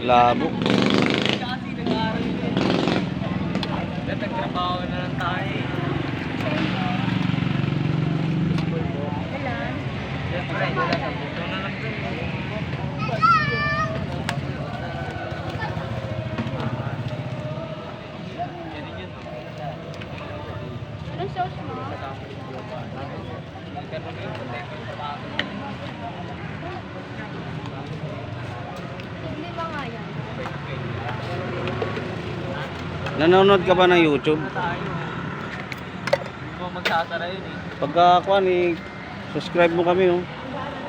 Labo. Kasi nag-aaral yun. Nagtrabaho na lang tayo eh. Ilan? Siyempre, wala sa buto na lang dun. Yan yun. Anong sauce mo? Ganun yung protector sa bago. Hindi ba nga yan? Nanonood ka ba ng YouTube? Tayo. Hindi mo magsasara yun eh. Pagka kuan subscribe mo kami oh.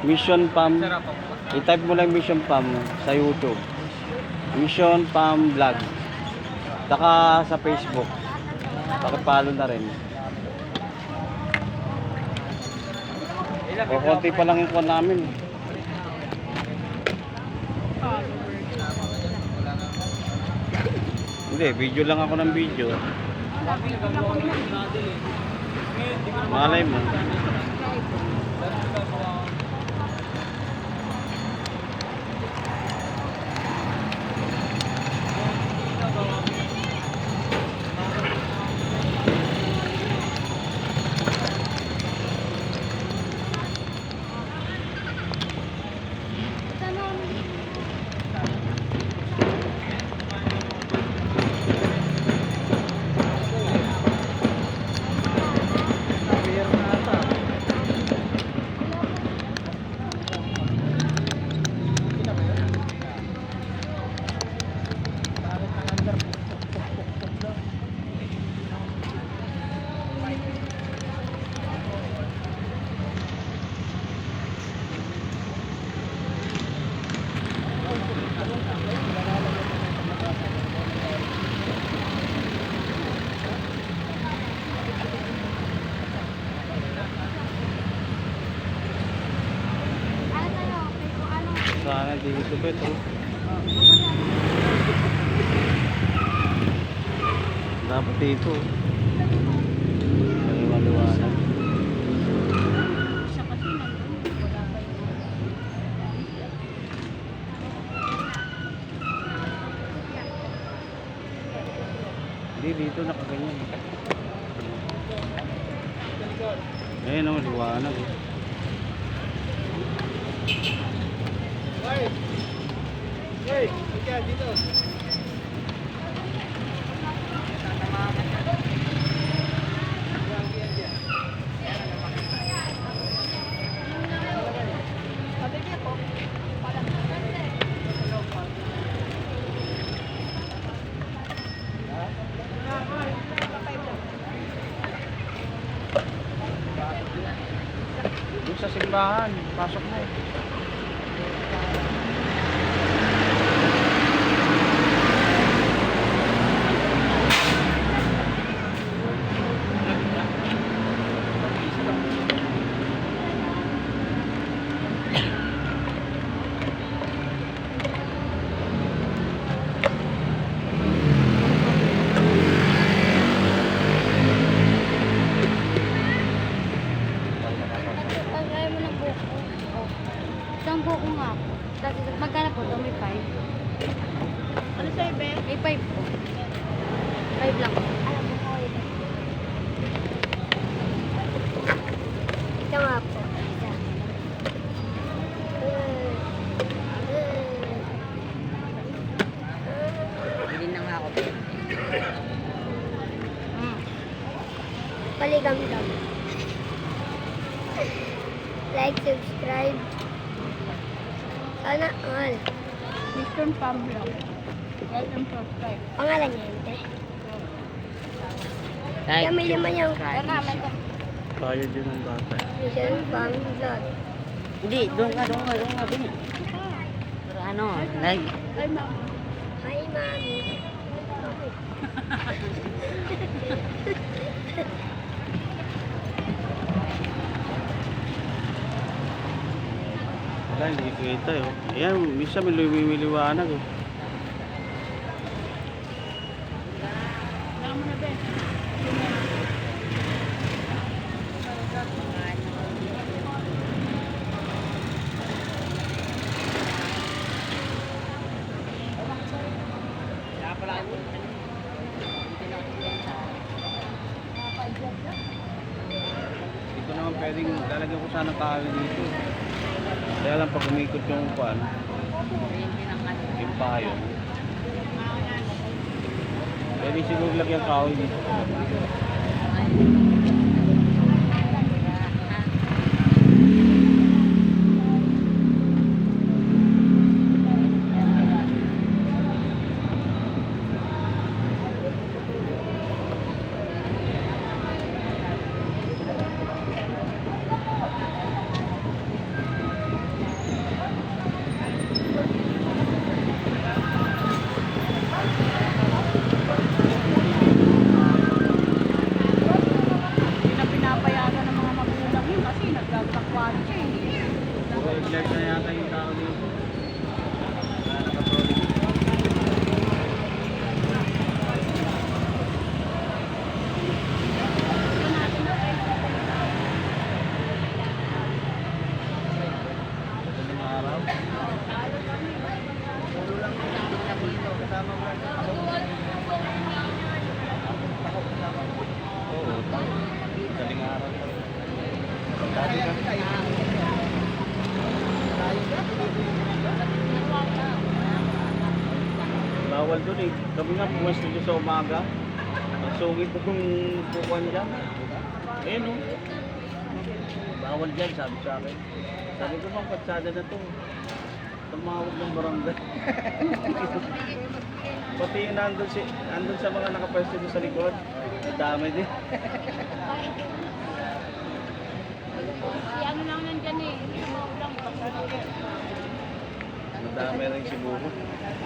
Mission Pam. Sarap ako. I-type mo lang Mission Pam sa YouTube. Mission Pam Vlog. Saka sa Facebook. Pakipalo na rin. O konti pa lang yung kuan namin. Hindi, video lang ako ng video. Malay mo. Sana dito ba ito? Dapat dito. Maliwanag. Siya kasi nandun. Wala pa yun. Hindi, dito nakaganyan. Ayun o, liwanag. Hey, ika dito. Doon sa simbahan, pasok na eh. Pagkaya mo ng buko. Oh. Isang buko nga po. Tapos magkano po ito? May 5. Ano sa'yo, Ben? May 5 po. 5 lang po. Alam mo ko ito. Ito nga po. Isa. Hindi na nga ako. Paligam-gam. Like, subscribe. Sana all. Mission Pablo. Like and subscribe. Pangalan niya yun, te. Kaya may laman yung Kaya din ng bata. Mission Pablo. Hindi, doon nga, Bini. Pero ano, like. Hi, mama. Hi, mami. Wala, hindi kita eh. Ayan, minsan may lumiliwanag eh. Alam mo na, Ben. Dito naman pwedeng lalagyan ko sana kahoy dito. Kaya lang pag umikot yung kwan, yung payo. Pwede siguro lagyan kahoy dito. Hindi na pinapayagan ng mga magulang yun kasi nagkakakwaan siya eh. Puro iglesia na yata yung tao dito. Wala na Katolik. Madaling araw. Oo, madaling araw. Dati ka. Bawal doon eh. Kami nga pumasto doon sa umaga. Ang sungit kong bukuan dyan. Ayun oh. Bawal dyan, sabi sa akin. Sabi ko bang patsada na to. Tumawag ng barangay. Pati yung nandun sa mga nakapwesto doon sa likod. Ang dami din. Si ano lang nandyan eh. Lang, Madami rin si Buko.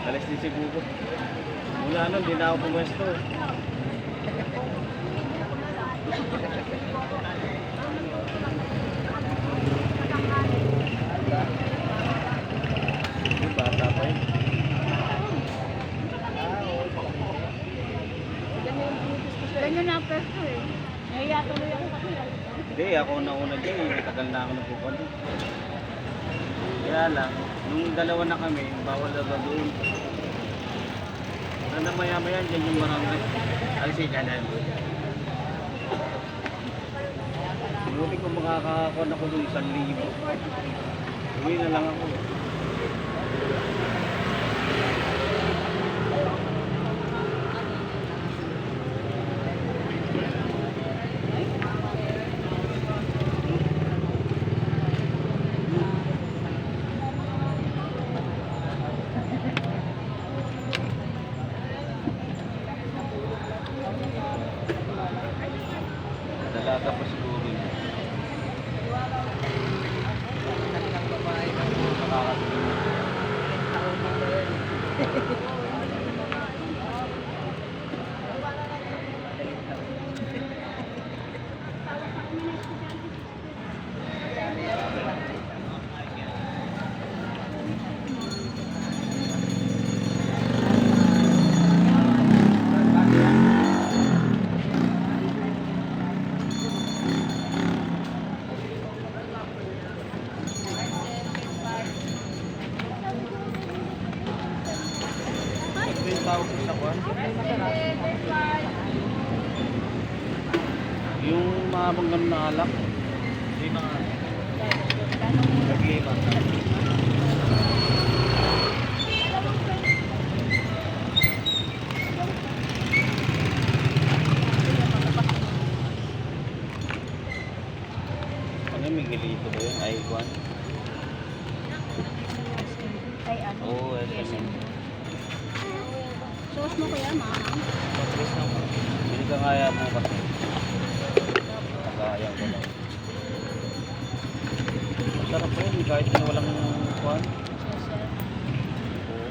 Alis din si Buko. Mula nun, di na ako pumesto. Yung bata pa yun. ganyan na pwesto eh. Nahiya tuloy ako kasi. Hindi, ako nauna dyan eh. Matagal na ako nagpupan. Kaya lang, nung dalawa na kami, bawal na ba doon? Nanda maya-maya dyan yung barangay. Alisin ka na. Buti ko makakakuha ako doon 1,000. Uwi na lang ako. Dalaga pa siguro yun. Ito yung tawag ko sa kwan. Yung mahabang ganun na alak. Lima nga. Nag-lima. Ano may gilito ba yun? Ay, kwan? Ay ano? Oo, SM. Sauce mo kaya mahang? Pag-list na mo. Bili ka nga yan mo kasi. Nagkayang ko lang. Masarap po yun kahit na walang kwan. Oo.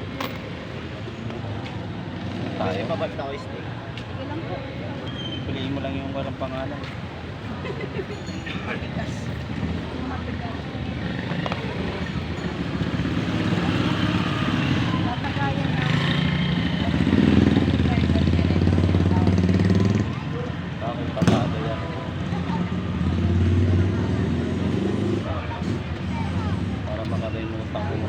Tayo. Papalit ako steak. Sige lang po. Piliin mo lang yung walang pangalan. Tatagayan na. Bakit tapado yan? Para makalimutan ko.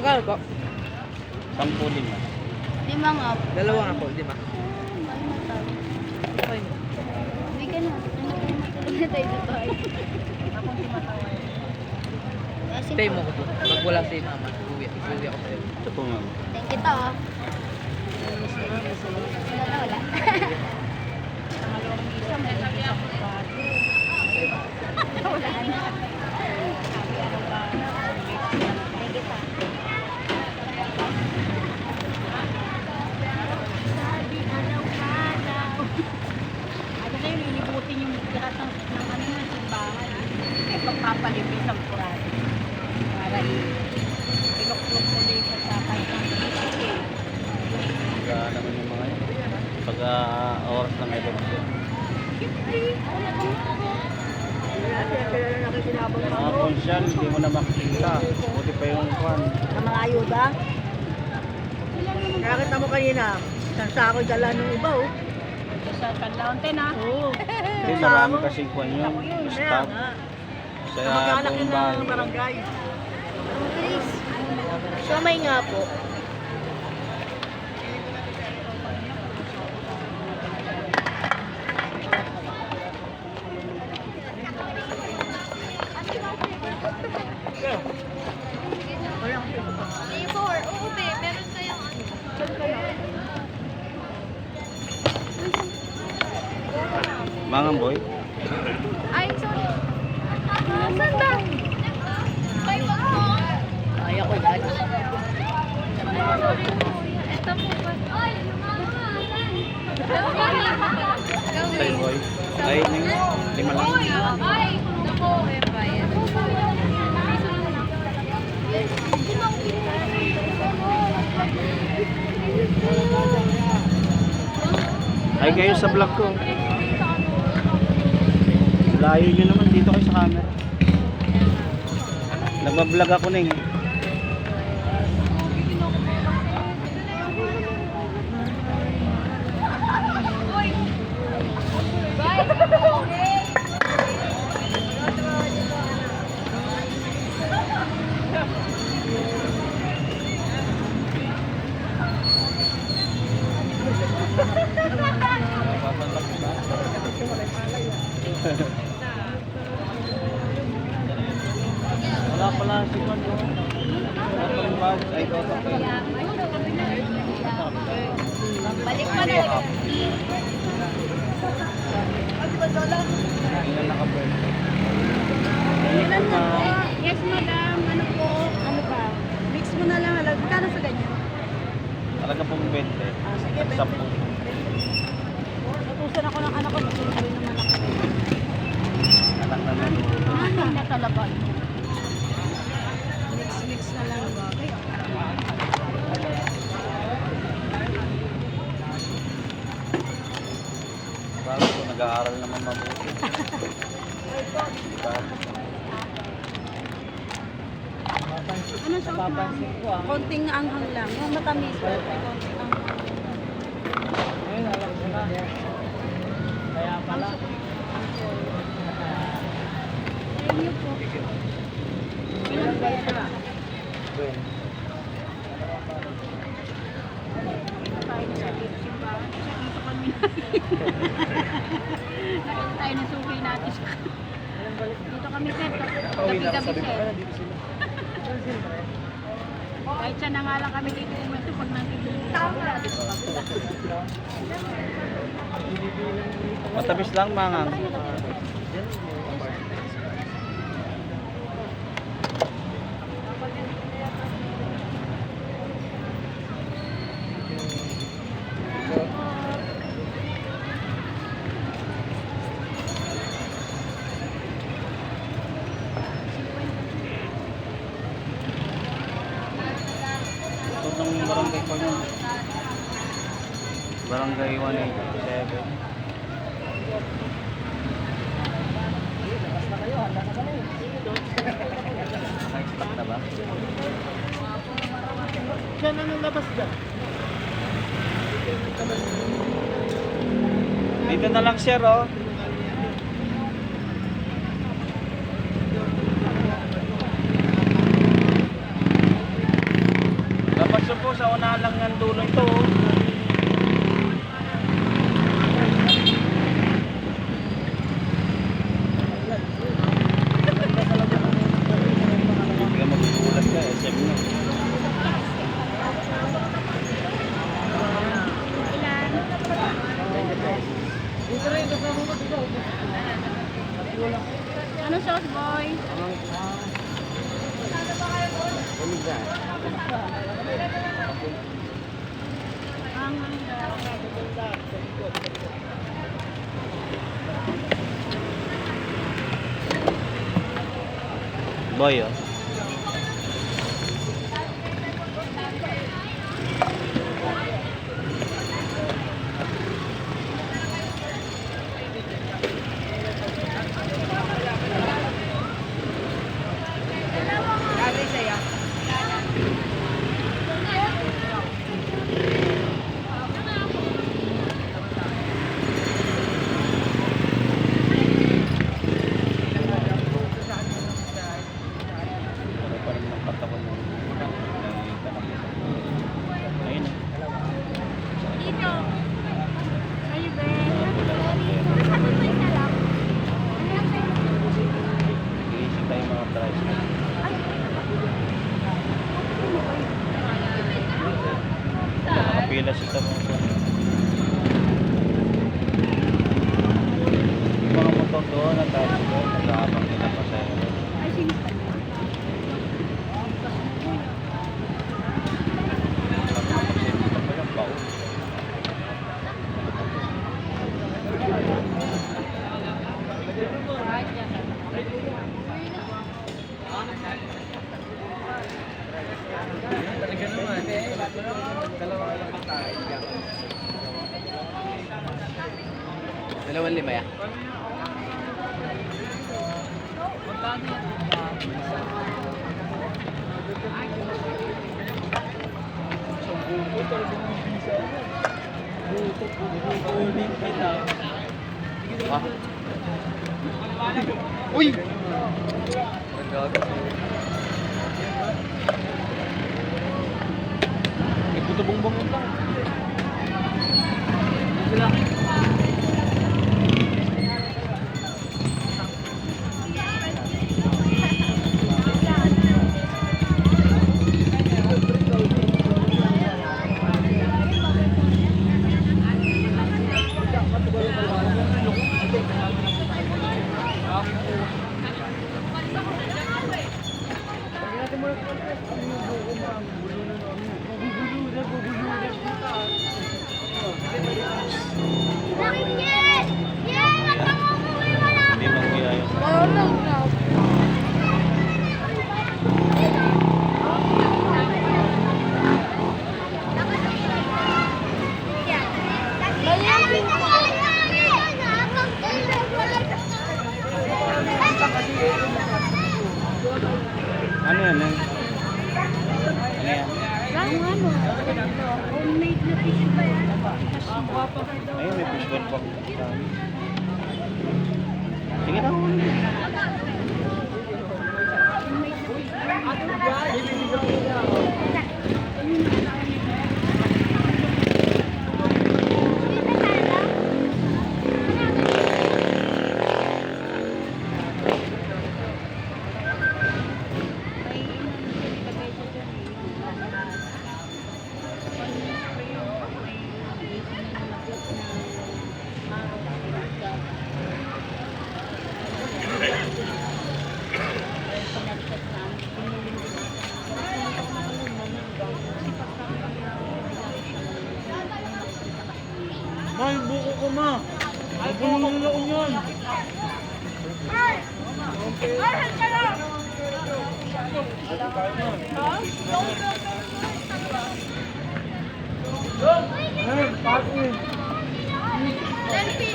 Magkano po? 10-5. 5 nga po. Dalawa nga po, di ba? Hindi ka na. Ano tayo dito ay? Stay mo ko po. Pag wala si mama, uwi ako sa'yo. Ito po nga. Thank you to. Wala na wala. Wala na. Thank you to. Ano na yun, inibutin yung lahat ng ano ng simbahan. Eh, pagpapalipis ang kurado. Para iluklok mo din sa tapay ng isip. Pag naman yung mga yun. Pag oras ng election. Mga konsyal, hindi mo na makikita. Buti pa yung kwan. Ang mga ayuda. Nakita mo kanina, isang sako dala ng iba, oh. Sa Canlaonten, ha? Oo. Kasi marami kasing kwan yun. Staff. Kaya Kamag-anak buong yun bahay. ng barangay. Siomay nga po. Mangang boy. Ay, sorry. Saan ba? Ay, wag po. Kaya ko yan. Ito po ba? Ay, Sa'yo boy. Ay, 5 lang. Ay, naku. Ay, kayo sa vlog ko. Layo nyo naman dito kayo sa camera. Nagbablog ako na eh. Wala pala si Juan. Ay, ito. Balik pa na. Ilan naka-burn? Yes, madam. Ano po? Ano ba? Mix mo na lang. Magkano sa ganyan? Talaga pong 20. Sige, At 10. Natusan ako ng anak ko. Natusan naman ako. Anak na lang. Ano na talaban? Mix na lang. Parang ko nag-aaral naman mabuti. Diba? Ano sa konting anghang lang. Yung matamis. Konting anghang. Kaya pala. Thank you po. Tayo sa simbahan. Dito kami. Nakita tayo ng suki natin. Dito kami, sir. Gabi-gabi, sir. Kahit siya na nga lang kami dito umento pag nandito wala dito kabila. Matamis lang mangang. Ito ng barangay ko yun. Barangay 187. Naka-stock na ba? Siya na nang labas dyan. Dito na lang sir oh. Nauna lang ng dulo ito. Oh. Hindi ka magsulat ka, SM na. Ano sauce, boy? Boy, oh. Ano pa rin ang katawan ng ayun, oh. Dito. Ay, be. Wala lang ang pera. Ano isa lang? Ano lang sa'yo? Iisip tayo mga price. Nakapila siya sa mga yung mga motor doon, nagkabot doon, nag-aabang nila pa sa Ay, sige. Dalawang lima ya. Ah. Uy! May puto bongbong lang. Bakit yan? Yan! Nagpangunguwi mo na! Hindi mangyayos. Oh, no, no. Ano yan? Ano yan? Lang ano? Homemade na fish ba yan? Ayun, may fishball pa. Sige na. May buko ko ma. Ay, buko nila yun.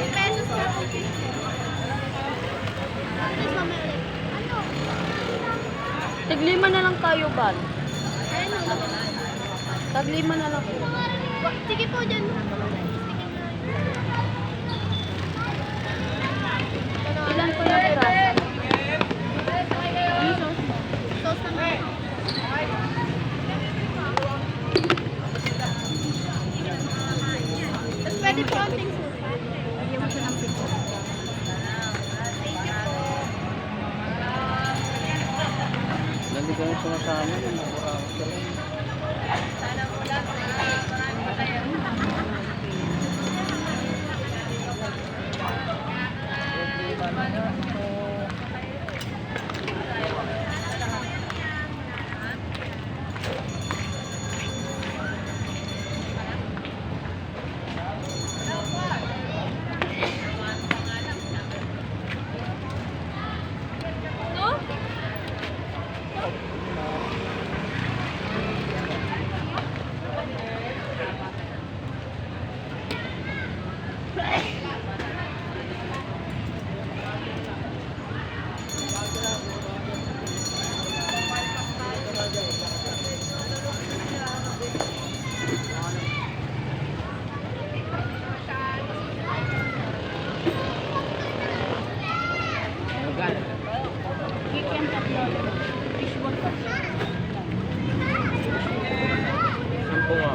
Pesos na po. Taglima na lang tayo, Ban. Ayun o. Taglima na lang. Sige po dyan. Ilan po yung piraso? Sauce naman. Hindi kayo sumasama. Kikiam tatlo. Fishball tatlo. Sampo nga.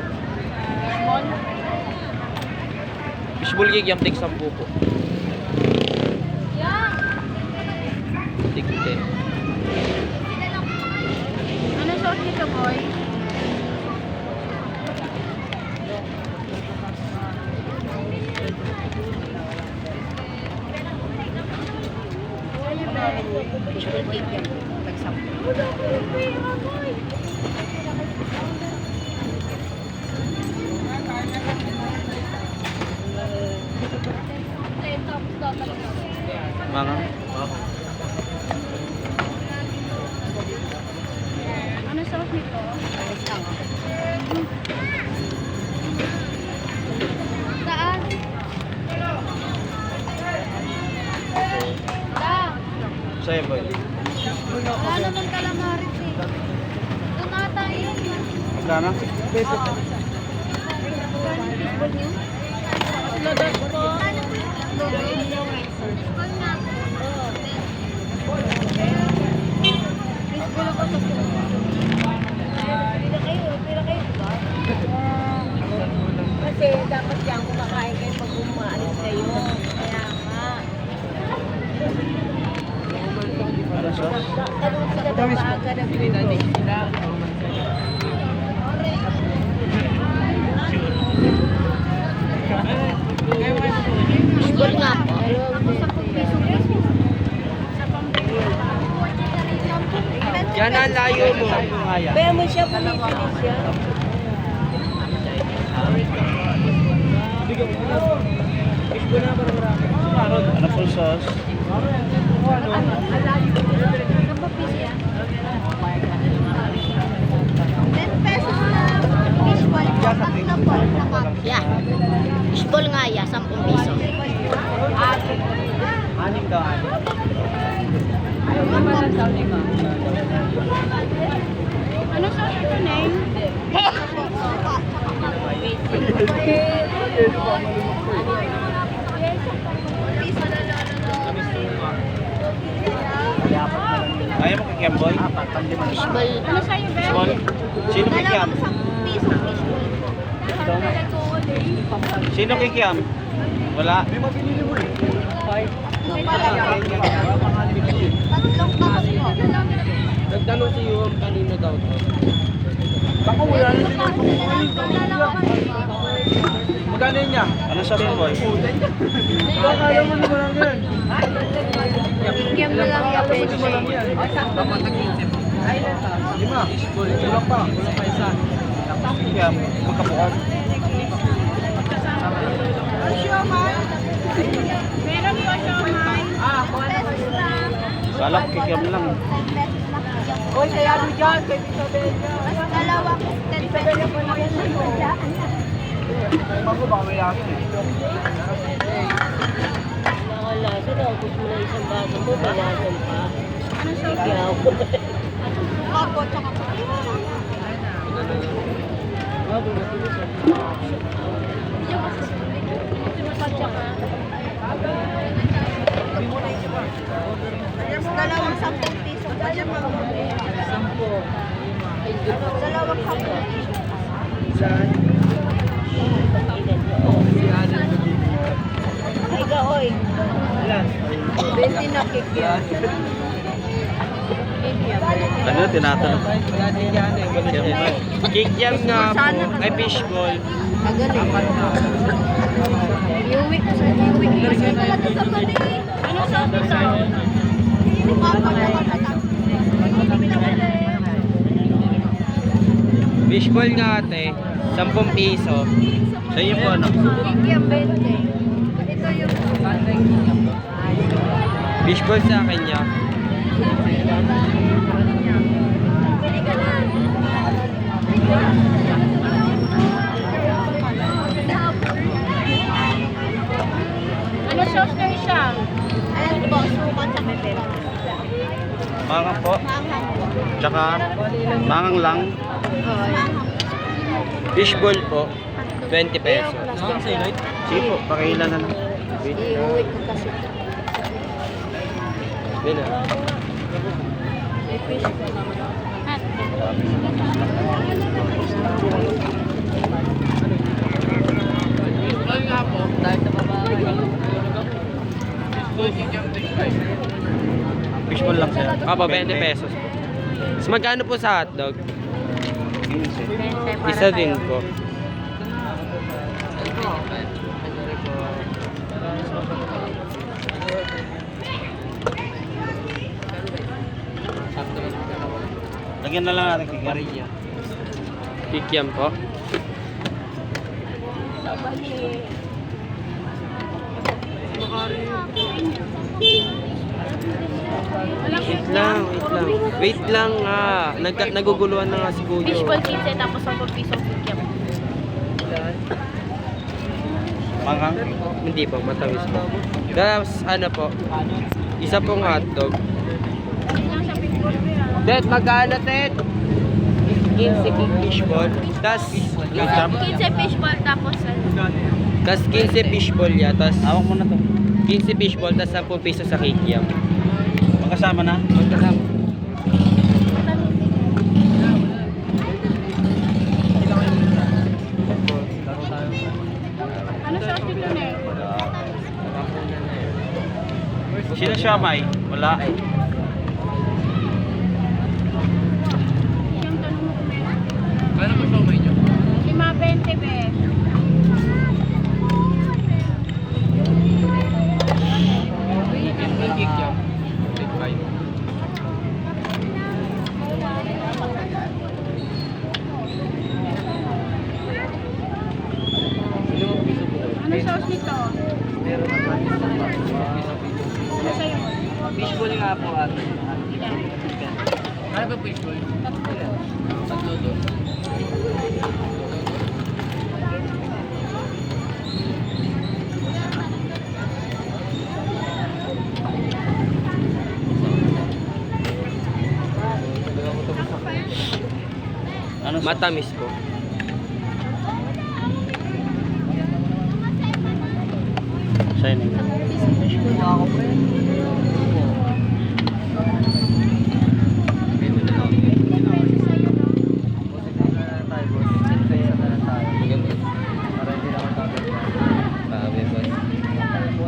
Fishball. Fishball cake yung tig 10 po. Tig 10. Ano sauce nito, boy? Fishball cake yan. Mga. Ano sauce nito? Saan? Sa'yo, boy. Wala naman calamaris eh. Doon ata yun. Magkano? Peso. Fishball niyo? Lodos po. Fishball ako sa po. Pila kayo, ba? Kasi dapat yan kumakain kayo pag umaalis kayo. Kaya nga. Ano sauce? Tanong sila ba maaga na Fishball nga po. Yan ang layo mo. Kaya mo siya bumibili siya. Ano full sauce? Yeah. Fishball nga ya, 10 piso. Anim daw, anim. Ano sa ito, Neng? Ayaw mo kikiam, boy? Fishball. Ano sa'yo, Bel? Small? Sino kikiam? Sino kikiam? Wala. Nagtanong si Yuham kanino daw to. Magkano yun niya? Ano sauce mo, boy? Kikiam na lang yung beshi. Lima. Kulang pa. Kulang pa isa. Kikiam. Magkabukod. Meron po siomay. Salak, kikiam lang. Oy, kaya ano dyan? Kay Isabel dyan. Mas dalawang 10 pesos po na yan. Bago baka may yakin eh. Wala, sinabot mo na isang bago mo, balasan pa. Ano sauce? Yaw. Ako, tsaka po. Dalawang 10 piso. Dalawang 10 piso. Iga, oy. 20 na kikiam. Ano, tinatanong? Wala din yan eh. Siyempre. Kikiam nga po. May fishball. Magaling. Iuwi ko sa iuwi. Kasi talaga sa mali. Ano sa ito? Papa na Fishball nga ate. 10 piso. Sa inyo po ano? Kikiam 20. Ito yung Fishball sa akin niya. pili ka na. Ano sauce na siya? Ayan po, sukat sa bebel. Mangang po. Tsaka, mangang lang. Fishball po. 20 pesos. Sige po, pakiilan na lang. Iuwi ko kasi. Yun na. May fish ko naman. Fishball lang sir. Opo, 20 pesos po. Mas magkano po sa hotdog? 15. Isa din po. Lagyan na lang natin kay Maria. Kikiam po. Wait lang, wait lang. Wait lang nga. Naguguluhan na nga si Kuya. Fishball 15 tapos 10 piso kikiam. Mangang? Hindi po, matamis po. Tapos ano po? Isa pong hotdog. Ted, magkano Ted? 15 fishball. Tapos 15 fishball tapos ano? 15 fishball ya. Tapos Awak mo na to. 15 fishball. Tapos 10 piso sa kikiam. Magkasama na? Magkasama. Ano sauce dito na eh? Sino siya may? Wala. Siyang tanong mo kung meron. Kano po siya nyo? 5.20 be. Kikiam. 5. Ano sauce nito? Ano sa'yo? Fishball nga po ate. Ilan? Ano ba fishball? Tatlo. Tatlo doon. Ano sa... Matamis po. Shining.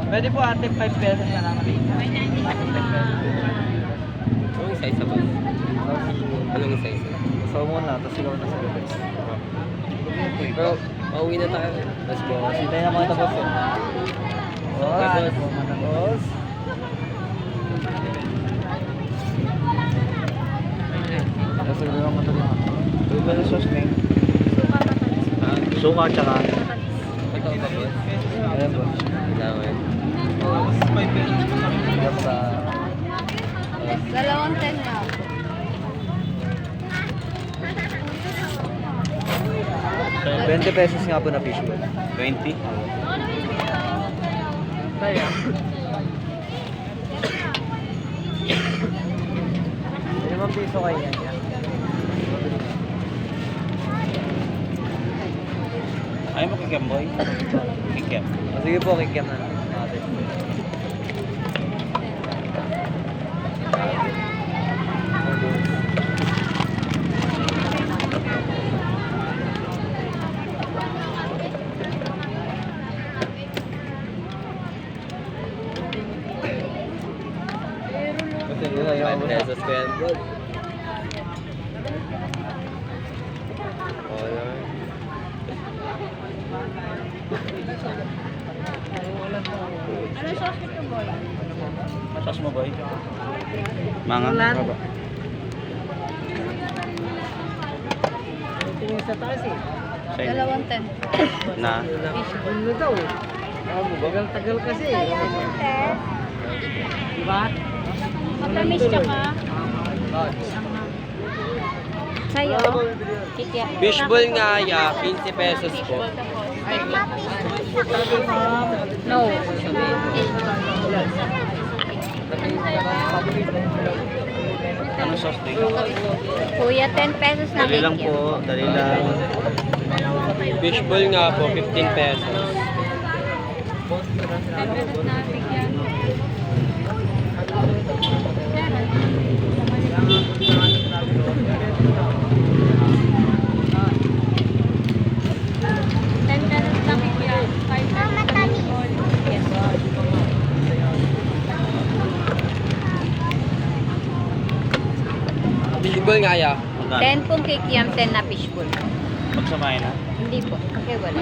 Pwede po ate 5 pesos na lang. Anong isa-isa ba? Anong isa-isa? So muna, tapos ikaw na sa gabi. Pero, pauwi na tayo. Let's go. Sintay na mga tabos yun. Tapos, Tapos... Tapos ito lang matalingan. Ito ba na sauce na yun? Suka tsaka... ito tapos. Ayan po. Kailangan. 5 pesos. Hanggang sa... Dalawang 10 na ako. So, 20 pesos nga po na fishball. 20? Kaya. Limang piso kayo yan. Ayaw mo kikiam, boy? Kikiam. Sige po, kikiam na natin. Kasi 5 pesos ko yan, bro. Sauce mo, boy? Mga? Baba. Tingin sa taas eh. Sa'yo. 210. Na? Fishball na daw eh. Tagal-tagal kasi eh. Diba? Matamis tsaka. Sa'yo? Kikya. Fishball nga ya, 15 pesos po. No. Anong sauce dito? Kuya, 10 pesos na Dali lang kikya. po, dali lang. Fishball nga po, 15 pesos. 10 pesos na kikya. Fishball nga ya. Magkano? 10 pong kikiam, 10 na fishbowl. Pagsamahin na. Hindi po. Okay, wala.